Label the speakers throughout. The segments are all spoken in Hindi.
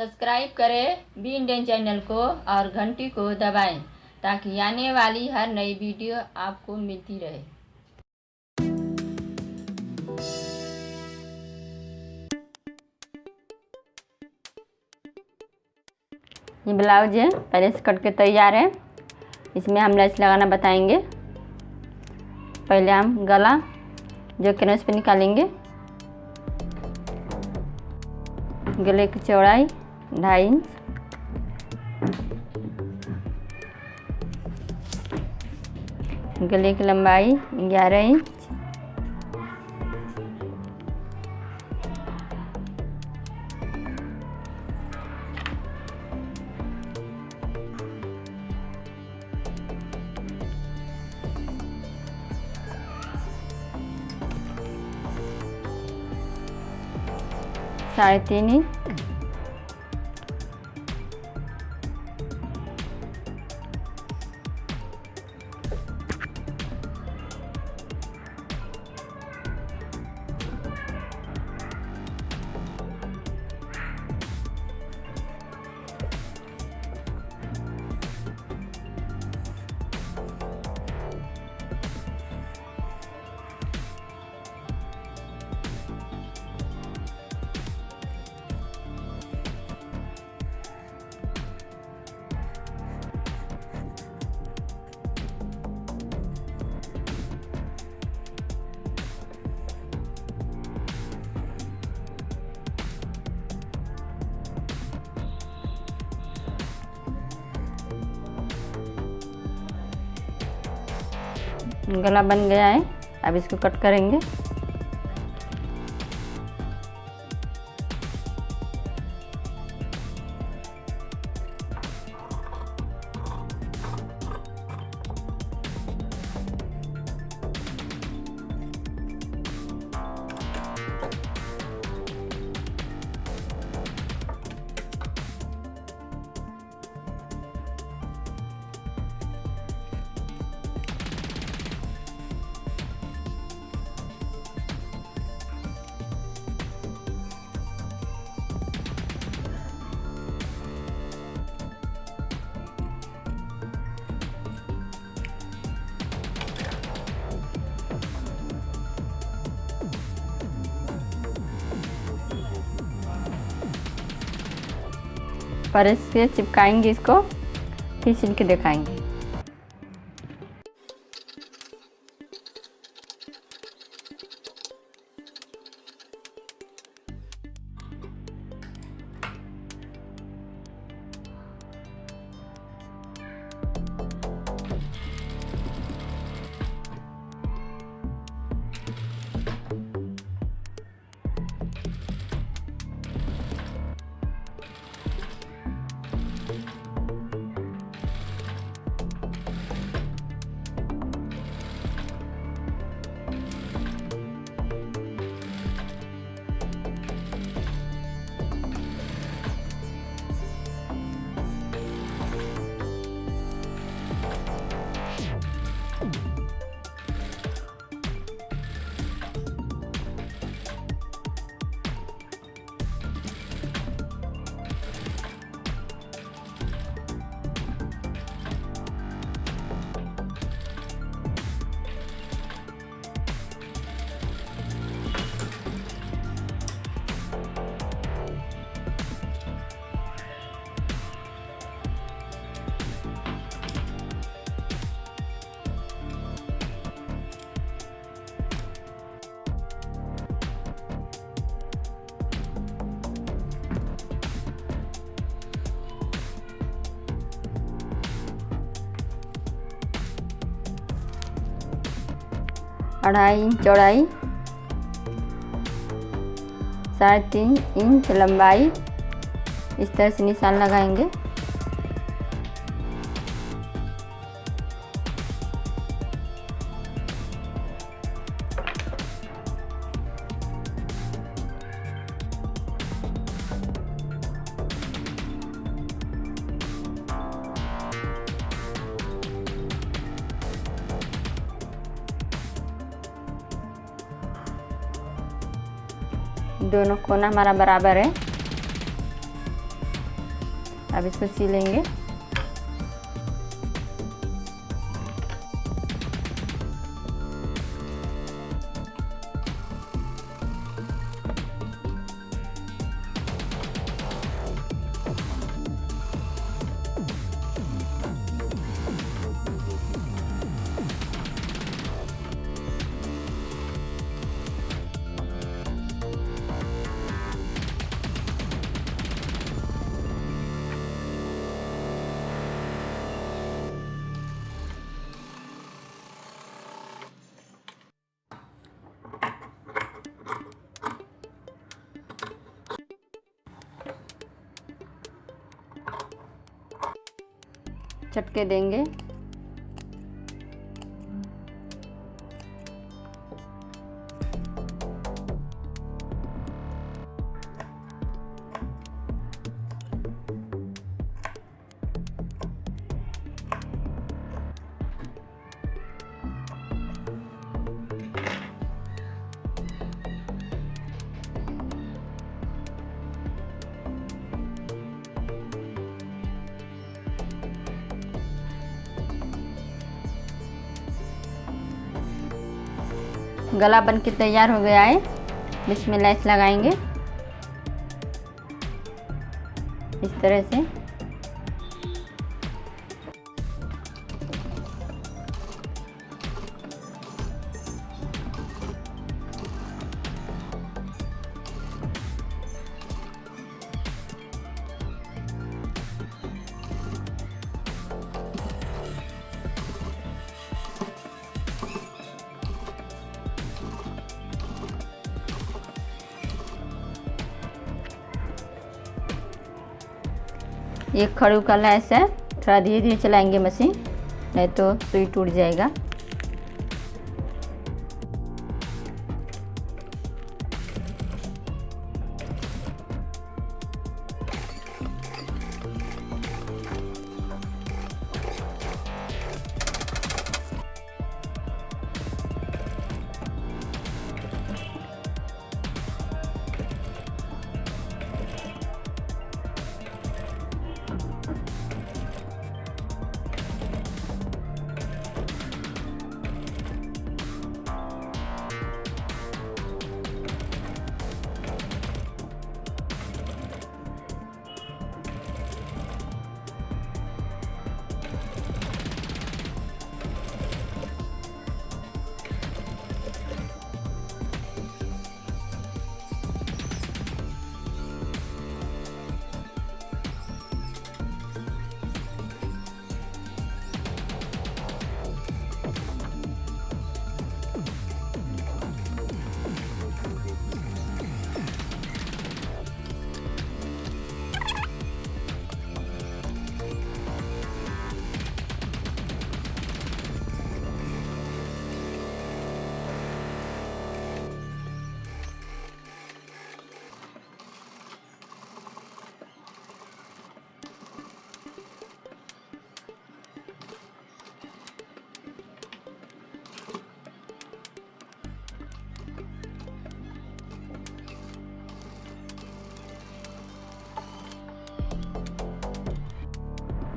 Speaker 1: सब्सक्राइब करें बी इंडियन चैनल को और घंटी को दबाएं ताकि आने वाली हर नई वीडियो आपको मिलती रहे। ये ब्लाउज है, पहले से कट के तैयार है। इसमें हम लेस लगाना बताएंगे। पहले हम गला जो कैनवस पे निकालेंगे। गले की चौड़ाई 2.5 इंच, गले की लंबाई 11 इंच, साढ़े 3 इंच, गला बन गया है। अब इसको कट करेंगे। पर इससे चिपकाएंगे, इसको फिर सिल के दिखाएंगे। अढ़ाई इंच चौड़ाई, 3.5 इंच लंबाई, इस तरह से निशान लगाएंगे। दोनों कोना हमारा बराबर है। अब इसको सीलेंगे। चटके देंगे। गला बनके तैयार हो गया है। इसमें लेस लगाएंगे इस तरह से। ये खड़ू का लेस है, थोड़ा धीरे धीरे चलाएंगे मशीन, नहीं तो सुई टूट जाएगा।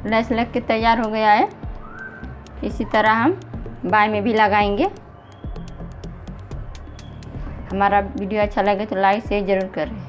Speaker 1: लेस लग के तैयार हो गया है। इसी तरह हम बाएं में भी लगाएंगे। हमारा वीडियो अच्छा लगे तो लाइक शेयर ज़रूर करें।